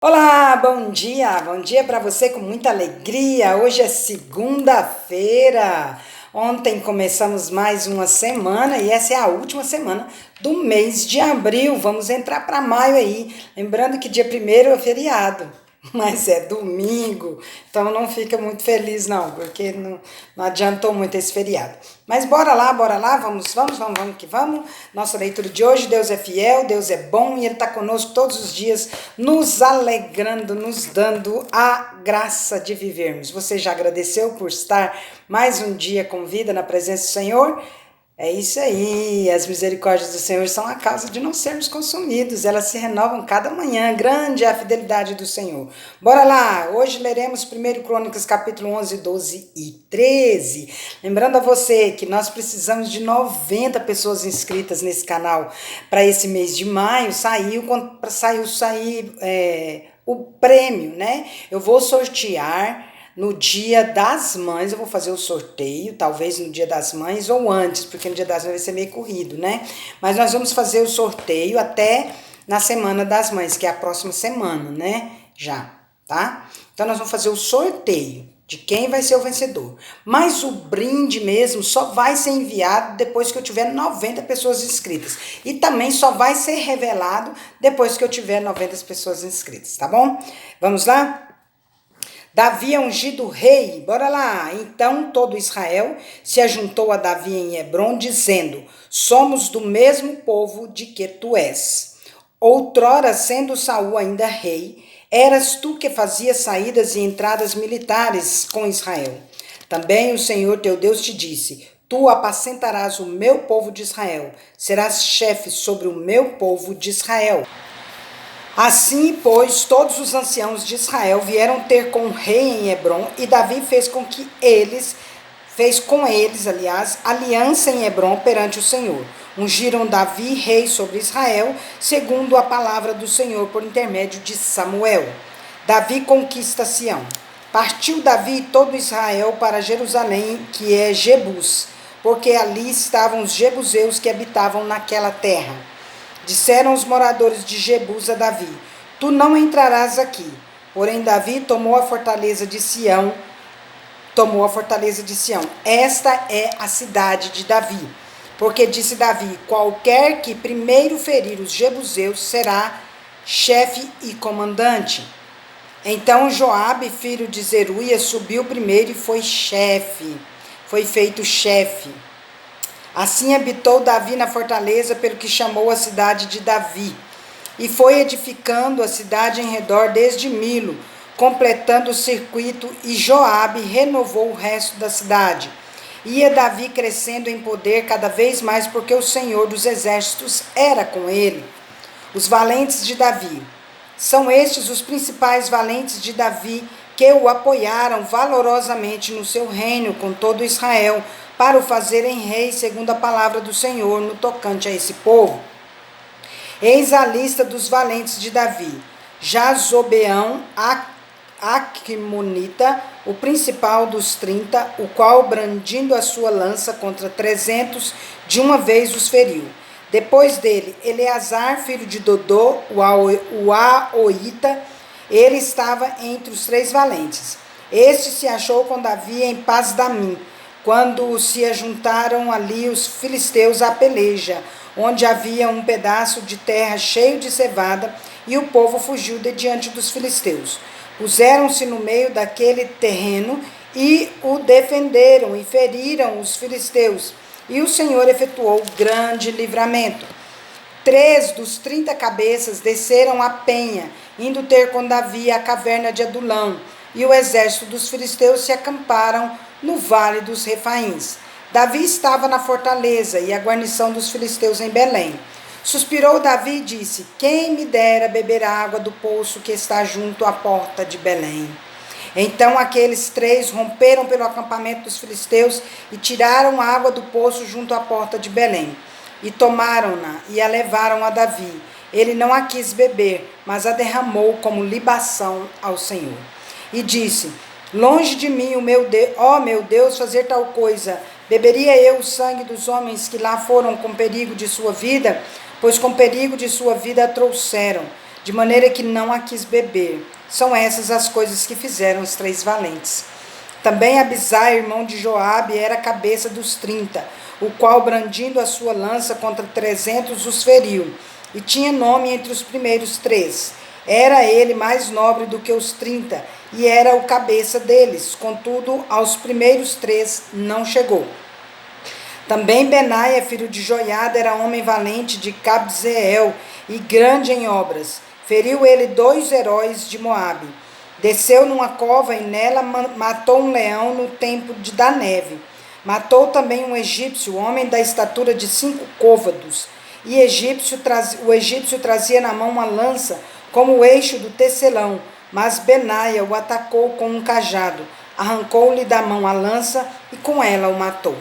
Olá, bom dia para você com muita alegria. Hoje é segunda-feira. Ontem começamos mais uma semana e essa é a última semana do mês de abril. Vamos entrar para maio aí. Lembrando que dia 1º é feriado, mas é domingo, então não fica muito feliz não, porque não adiantou muito esse feriado. Mas bora lá, vamos que vamos. Nossa leitura de hoje: Deus é fiel, Deus é bom e Ele está conosco todos os dias, nos alegrando, nos dando a graça de vivermos. Você já agradeceu por estar mais um dia com vida na presença do Senhor? É isso aí, as misericórdias do Senhor são a causa de não sermos consumidos, elas se renovam cada manhã, grande é a fidelidade do Senhor. Bora lá, hoje leremos 1 Crônicas capítulo 11, 12 e 13. Lembrando a você que nós precisamos de 90 pessoas inscritas nesse canal para esse mês de maio. Saiu o prêmio, né? Eu vou sortear no Dia das Mães. Eu vou fazer o sorteio, talvez no Dia das Mães ou antes, porque no Dia das Mães vai ser meio corrido, né? Mas nós vamos fazer o sorteio até na Semana das Mães, que é a próxima semana, né? Já, tá? Então nós vamos fazer o sorteio de quem vai ser o vencedor. Mas o brinde mesmo só vai ser enviado depois que eu tiver 90 pessoas inscritas. E também só vai ser revelado depois que eu tiver 90 pessoas inscritas, tá bom? Vamos lá? Davi é ungido rei, bora lá. Então todo Israel se ajuntou a Davi em Hebrom, dizendo: somos do mesmo povo de que tu és. Outrora, sendo Saul ainda rei, eras tu que fazias saídas e entradas militares com Israel. Também o Senhor teu Deus te disse: tu apacentarás o meu povo de Israel, serás chefe sobre o meu povo de Israel. Assim, pois, todos os anciãos de Israel vieram ter com o rei em Hebrom, e Davi fez com eles, aliança em Hebrom perante o Senhor. Ungiram Davi rei sobre Israel, segundo a palavra do Senhor por intermédio de Samuel. Davi conquista Sião. Partiu Davi e todo Israel para Jerusalém, que é Jebus, porque ali estavam os jebuseus que habitavam naquela terra. Disseram os moradores de Jebus a Davi: tu não entrarás aqui. Porém Davi tomou a fortaleza de Sião. Esta é a cidade de Davi. Porque disse Davi: qualquer que primeiro ferir os jebuseus será chefe e comandante. Então Joabe, filho de Zeruia, subiu primeiro e foi feito chefe. Assim habitou Davi na fortaleza, pelo que chamou a cidade de Davi. E foi edificando a cidade em redor desde Milo, completando o circuito, e Joabe renovou o resto da cidade. Ia Davi crescendo em poder cada vez mais, porque o Senhor dos exércitos era com ele. Os valentes de Davi. São estes os principais valentes de Davi, que o apoiaram valorosamente no seu reino com todo Israel, para o fazerem rei segundo a palavra do Senhor no tocante a esse povo. Eis a lista dos valentes de Davi: Jazobeão, Acmonita, o principal dos 30, o qual, brandindo a sua lança contra 300, de uma vez os feriu. Depois dele, Eleazar, filho de Dodô, o Aoita, ele estava entre os 3 valentes. Este se achou com Davi em Paz-damim, quando se ajuntaram ali os filisteus à peleja, onde havia um pedaço de terra cheio de cevada, e o povo fugiu de diante dos filisteus. Puseram-se no meio daquele terreno e o defenderam e feriram os filisteus, e o Senhor efetuou grande livramento. 3 dos 30 cabeças desceram a penha, indo ter com Davi a caverna de Adulão, e o exército dos filisteus se acamparam no vale dos Refaíns. Davi estava na fortaleza e a guarnição dos filisteus em Belém. Suspirou Davi e disse: quem me dera beber a água do poço que está junto à porta de Belém. Então aqueles 3 romperam pelo acampamento dos filisteus e tiraram a água do poço junto à porta de Belém. E tomaram-na e a levaram a Davi. Ele não a quis beber, mas a derramou como libação ao Senhor. E disse: longe de mim, ó meu Deus, fazer tal coisa. Beberia eu o sangue dos homens que lá foram com perigo de sua vida? Pois com perigo de sua vida a trouxeram. de maneira que não a quis beber. São essas as coisas que fizeram os 3 valentes. Também Abisai, irmão de Joabe, era a cabeça dos 30, o qual, brandindo a sua lança contra 300, os feriu, e tinha nome entre os primeiros 3. Era ele mais nobre do que os 30, e era o cabeça deles, contudo, aos primeiros 3 não chegou. Também Benaia, filho de Joiada, era homem valente de Cabzeel e grande em obras. Feriu ele 2 heróis de Moabe. Desceu numa cova e nela matou um leão no tempo da neve. Matou também um egípcio, homem da estatura de 5 côvados. E o egípcio trazia na mão uma lança como o eixo do tecelão. Mas Benaia o atacou com um cajado. Arrancou-lhe da mão a lança e com ela o matou.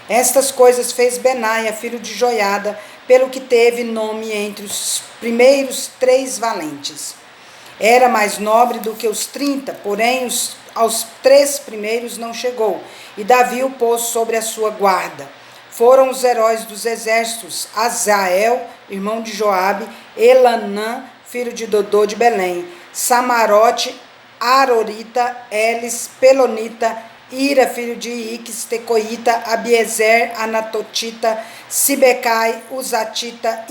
Estas coisas fez Benaia, filho de Joiada, pelo que teve nome entre os primeiros 3 valentes. Era mais nobre do que os 30, porém aos 3 primeiros não chegou, e Davi o pôs sobre a sua guarda. Foram os heróis dos exércitos, Azael, irmão de Joabe, Elanã, filho de Dodô de Belém, Samarote, Arorita, Elis, Pelonita, Ira, filho de Iques, Tecoíta, Abiezer, Anatotita, Sibecai, Uzatita,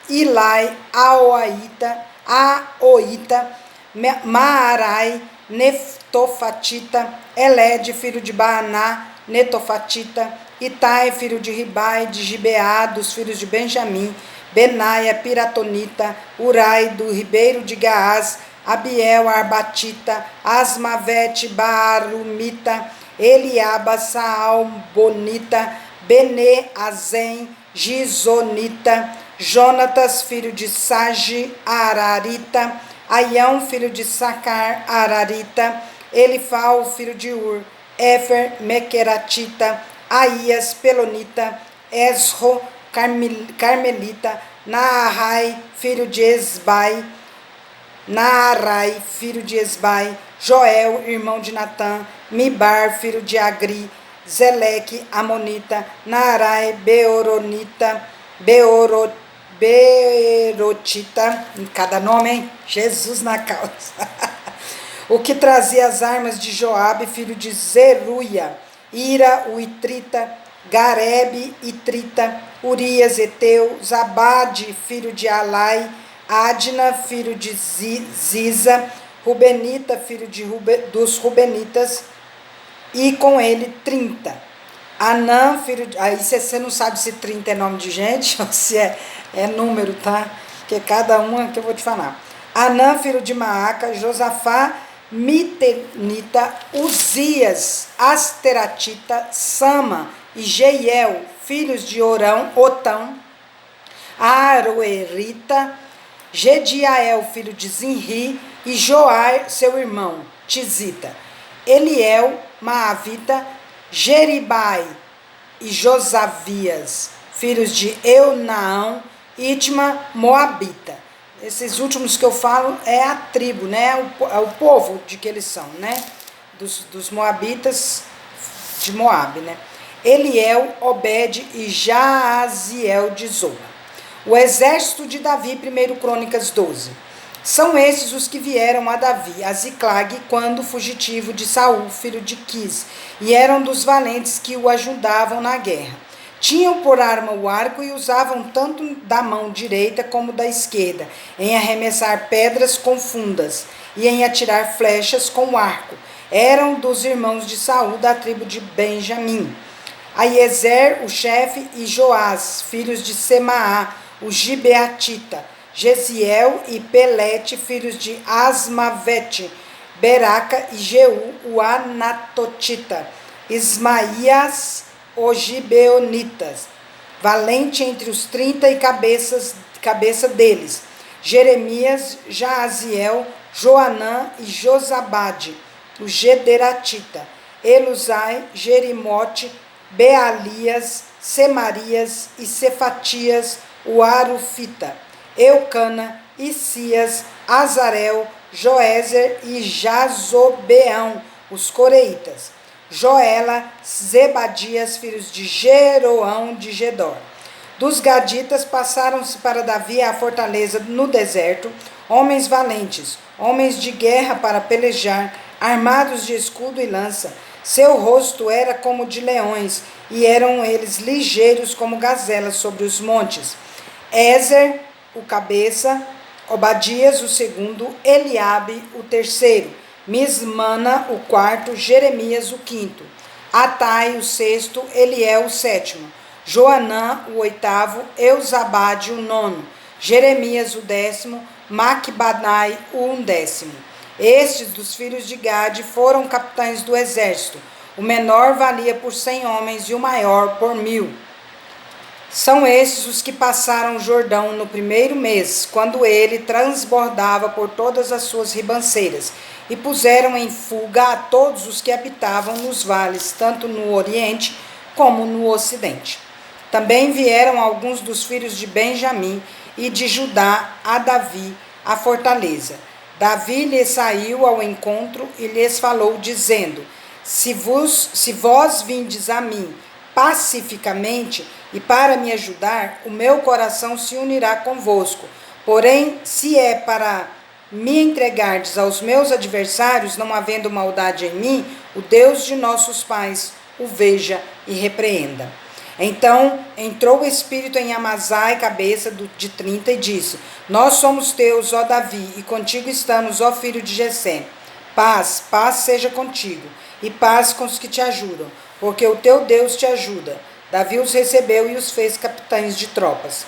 Ilai, Aoita, Maarai, Netofatita, Elede, filho de Baaná, Netofatita, Itai, filho de Ribai, de Gibeá, dos filhos de Benjamim, Benaia, Piratonita, Urai, do ribeiro de Gaás, Abiel, Arbatita, Asmavete, Baarumita, Eliaba, Saalbonita, Bene, Azem, Gizonita, Jonatas, filho de Sage, Ararita, Aião, filho de Sacar, Ararita, Elifal, filho de Ur, Éfer, Mequeratita, Aías, Pelonita, Esro, Carmelita, Naarai, filho de Esbai, Joel, irmão de Natã, Mibar, filho de Agri, Zeleque, Amonita, Naarai, Beorotita, em cada nome, hein? Jesus na causa. O que trazia as armas de Joabe, filho de Zeruia, Ira, o Itrita, Garebe, Itrita, Urias, Eteu, Zabade, filho de Alai, Adna, filho de Ziza, Rubenita, filho dos Rubenitas, e com ele 30. Anã, filho de... Aí você não sabe se 30 é nome de gente ou se é número, tá? Porque cada uma que eu vou te falar. Anã, filho de Maaca, Josafá, Mitenita, Uzias, Asteratita, Sama e Jeiel, filhos de Otão, Aroerita, Gediael, filho de Zinri, e Joar, seu irmão, Tizita, Eliel, Maavita, Jeribai e Josavias, filhos de Eunaão, Itma, Moabita. Esses últimos que eu falo é a tribo, né? É o povo de que eles são, né? Dos Moabitas de Moabe, né? Eliel, Obed e Jaaziel de Zoba. O exército de Davi, 1 Crônicas 12. São esses os que vieram a Davi, a Ziclag, quando fugitivo de Saul, filho de Quis, e eram dos valentes que o ajudavam na guerra. Tinham por arma o arco e usavam tanto da mão direita como da esquerda, em arremessar pedras com fundas e em atirar flechas com o arco. Eram dos irmãos de Saul, da tribo de Benjamim. Aiezer, o chefe, e Joás, filhos de Semaá, o Gibeatita, Gesiel e Pelete, filhos de Asmavete, Beraca e Jeú, o Anatotita, Ismaías, o Gibeonitas, valente entre os 30 e cabeça deles, Jeremias, Jaaziel, Joanã e Josabade, o Gederatita, Elusai, Jerimote, Bealias, Semarias e Cefatias, o Arufita, Eucana, Isias, Azarel, Joézer e Jazobeão, os coreitas, Joela, Zebadias, filhos de Jeroão de Gedor. Dos gaditas passaram-se para Davi a fortaleza no deserto, homens valentes, homens de guerra para pelejar, armados de escudo e lança. Seu rosto era como de leões, e eram eles ligeiros como gazelas sobre os montes. Ézer, o cabeça, Obadias, o segundo, Eliabe, o terceiro, Mismana, o quarto, Jeremias, o quinto, Atai, o sexto, Eliel, o sétimo, Joanã, o oitavo, Eusabade, o nono, Jeremias, o décimo, Macbanai, o undécimo. Estes dos filhos de Gade foram capitães do exército. O menor valia por 100 homens e o maior por 1000. São estes os que passaram o Jordão no primeiro mês, quando ele transbordava por todas as suas ribanceiras, e puseram em fuga a todos os que habitavam nos vales, tanto no oriente como no ocidente. Também vieram alguns dos filhos de Benjamim e de Judá a Davi, a fortaleza. Davi lhes saiu ao encontro e lhes falou, dizendo: Se vós vindes a mim pacificamente e para me ajudar, o meu coração se unirá convosco. Porém, se é para me entregardes aos meus adversários, não havendo maldade em mim, o Deus de nossos pais o veja e repreenda. Então entrou o Espírito em Amazai, cabeça de 30, e disse: Nós somos teus, ó Davi, e contigo estamos, ó filho de Jessé. Paz, paz seja contigo, e paz com os que te ajudam, porque o teu Deus te ajuda. Davi os recebeu e os fez capitães de tropas.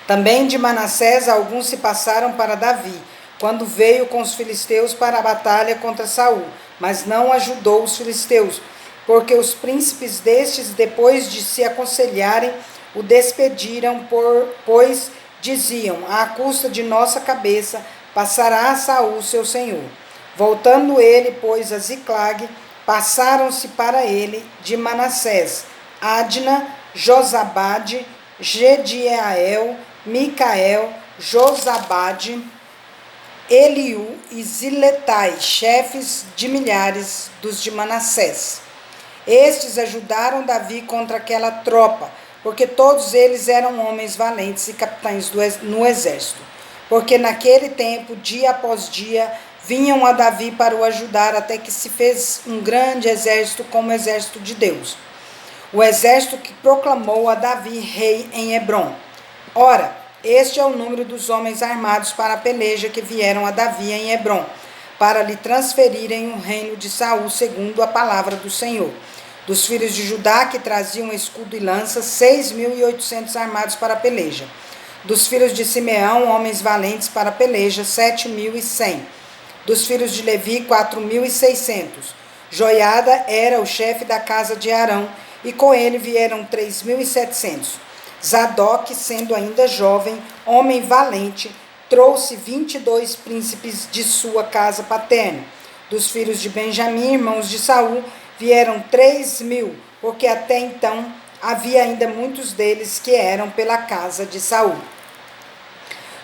Também de Manassés alguns se passaram para Davi, quando veio com os filisteus para a batalha contra Saul, mas não ajudou os filisteus, porque os príncipes destes, depois de se aconselharem, o despediram, pois diziam: à custa de nossa cabeça passará a Saul seu senhor. Voltando ele, pois, a Ziclag, passaram-se para ele de Manassés Adna, Josabade, Gediael, Micael, Josabade, Eliú e Ziletai, chefes de milhares dos de Manassés. Estes ajudaram Davi contra aquela tropa, porque todos eles eram homens valentes e capitães no exército. Porque naquele tempo, dia após dia, vinham a Davi para o ajudar, até que se fez um grande exército como o exército de Deus. O exército que proclamou a Davi rei em Hebrom. Ora, este é o número dos homens armados para a peleja que vieram a Davi em Hebrom, para lhe transferirem o reino de Saul, segundo a palavra do Senhor. Dos filhos de Judá, que traziam escudo e lança, 6.800 armados para a peleja. Dos filhos de Simeão, homens valentes para a peleja, 7.100. Dos filhos de Levi, 4.600. Joiada era o chefe da casa de Arão, e com ele vieram 3.700. Zadok, sendo ainda jovem, homem valente, trouxe 22 príncipes de sua casa paterna. Dos filhos de Benjamim, irmãos de Saul, vieram 3.000, porque até então havia ainda muitos deles que eram pela casa de Saul.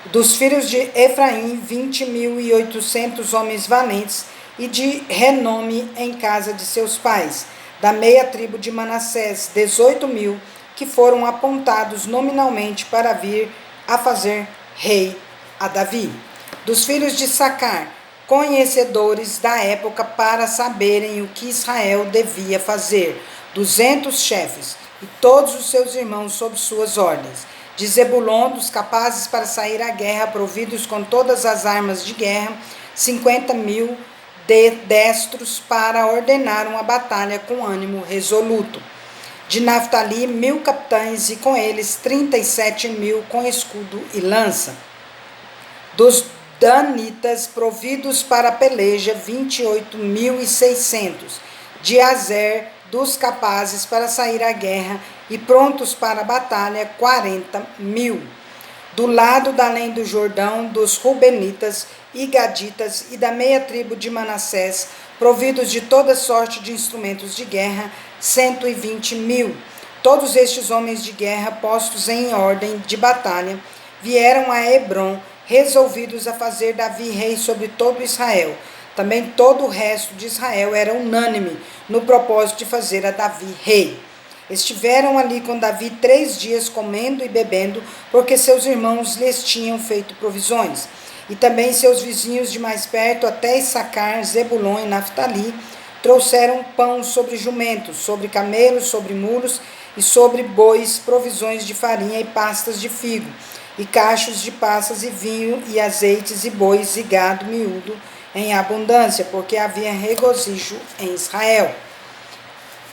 Dos filhos de Efraim, 20.800 homens valentes e de renome em casa de seus pais. Da meia tribo de Manassés, 18.000, que foram apontados nominalmente para vir a fazer rei a Davi. Dos filhos de Sacar, conhecedores da época para saberem o que Israel devia fazer, 200 chefes, e todos os seus irmãos sob suas ordens. De Zebulon, dos capazes para sair à guerra, providos com todas as armas de guerra, 50.000 destros para ordenar uma batalha com ânimo resoluto. De Naftali, 1.000 capitães, e com eles 37.000 com escudo e lança. Dos danitas, providos para a peleja, 28.600. De Azer, dos capazes para sair à guerra e prontos para a batalha, 40.000. Do lado da além do Jordão, dos Rubenitas e Gaditas e da meia tribo de Manassés, providos de toda sorte de instrumentos de guerra, 120.000. Todos estes homens de guerra, postos em ordem de batalha, vieram a Hebrom, resolvidos a fazer Davi rei sobre todo Israel. Também todo o resto de Israel era unânime no propósito de fazer a Davi rei. Estiveram ali com Davi 3 dias comendo e bebendo, porque seus irmãos lhes tinham feito provisões. E também seus vizinhos de mais perto, até Issacar, Zebulon e Naftali, trouxeram pão sobre jumentos, sobre camelos, sobre mulos e sobre bois, provisões de farinha e pastas de figo, e cachos de passas e vinho, e azeites e bois e gado miúdo em abundância, porque havia regozijo em Israel.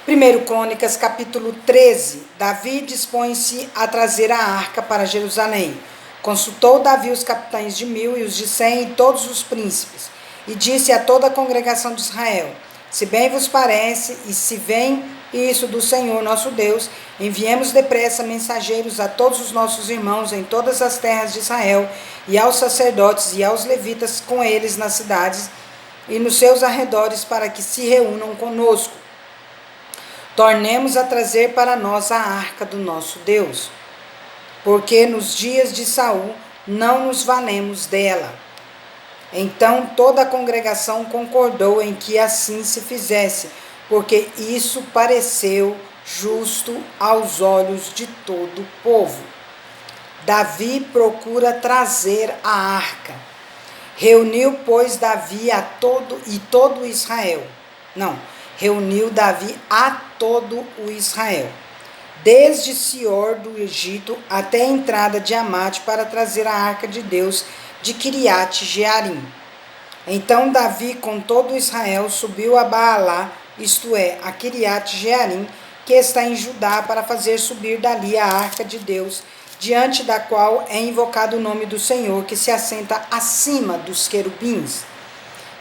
1 Crônicas, capítulo 13. Davi dispõe-se a trazer a arca para Jerusalém. Consultou Davi os capitães de 1000 e os de 100 e todos os príncipes, e disse a toda a congregação de Israel: se bem vos parece, e se vem isso do Senhor nosso Deus, enviemos depressa mensageiros a todos os nossos irmãos em todas as terras de Israel, e aos sacerdotes e aos levitas com eles nas cidades e nos seus arredores, para que se reúnam conosco. Tornemos a trazer para nós a arca do nosso Deus, porque nos dias de Saul não nos valemos dela. Então toda a congregação concordou em que assim se fizesse, porque isso pareceu justo aos olhos de todo o povo. Davi procura trazer a arca. Reuniu, pois, Davi a todo Israel. Reuniu Davi a todo o Israel, desde Sior do Egito até a entrada de Amate, para trazer a arca de Deus de Quiriate Jearim. Então Davi com todo Israel subiu a Baalá, isto é, a Quiriate Jearim, que está em Judá, para fazer subir dali a arca de Deus, diante da qual é invocado o nome do Senhor, que se assenta acima dos querubins.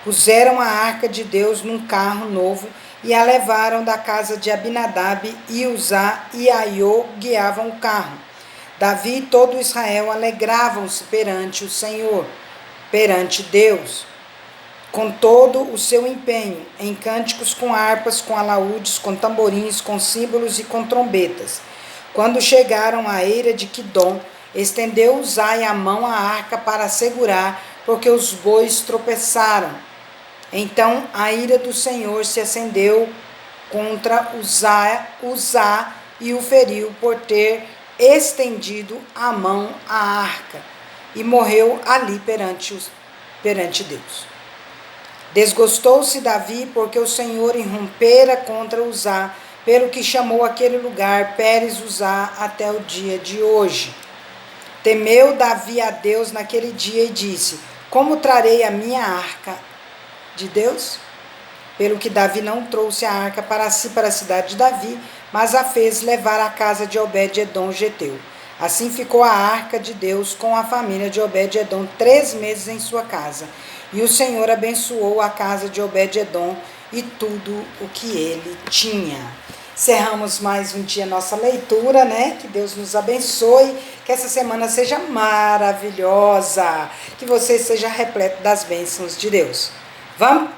Puseram a arca de Deus num carro novo e a levaram da casa de Abinadab, e Uzá e Aiô guiavam o carro. Davi e todo Israel alegravam-se perante o Senhor, perante Deus, com todo o seu empenho, em cânticos, com harpas, com alaúdes, com tamborins, com símbolos e com trombetas. Quando chegaram à eira de Quidom, estendeu Uzá a mão à arca para segurar, porque os bois tropeçaram. Então a ira do Senhor se acendeu contra Uzá e o feriu por ter estendido a mão à arca, e morreu ali perante Deus. Desgostou-se Davi, porque o Senhor irrompera contra Uzá, pelo que chamou aquele lugar Pérez Uzá até o dia de hoje. Temeu Davi a Deus naquele dia e disse: como trarei a minha arca de Deus? Pelo que Davi não trouxe a arca para si, para a cidade de Davi, mas a fez levar à casa de Obed-edom geteu. Assim ficou a arca de Deus com a família de Obed-edom 3 meses em sua casa. E o Senhor abençoou a casa de Obed-edom e tudo o que ele tinha. Encerramos mais um dia nossa leitura, né? Que Deus nos abençoe, que essa semana seja maravilhosa, que você seja repleto das bênçãos de Deus. Vamos?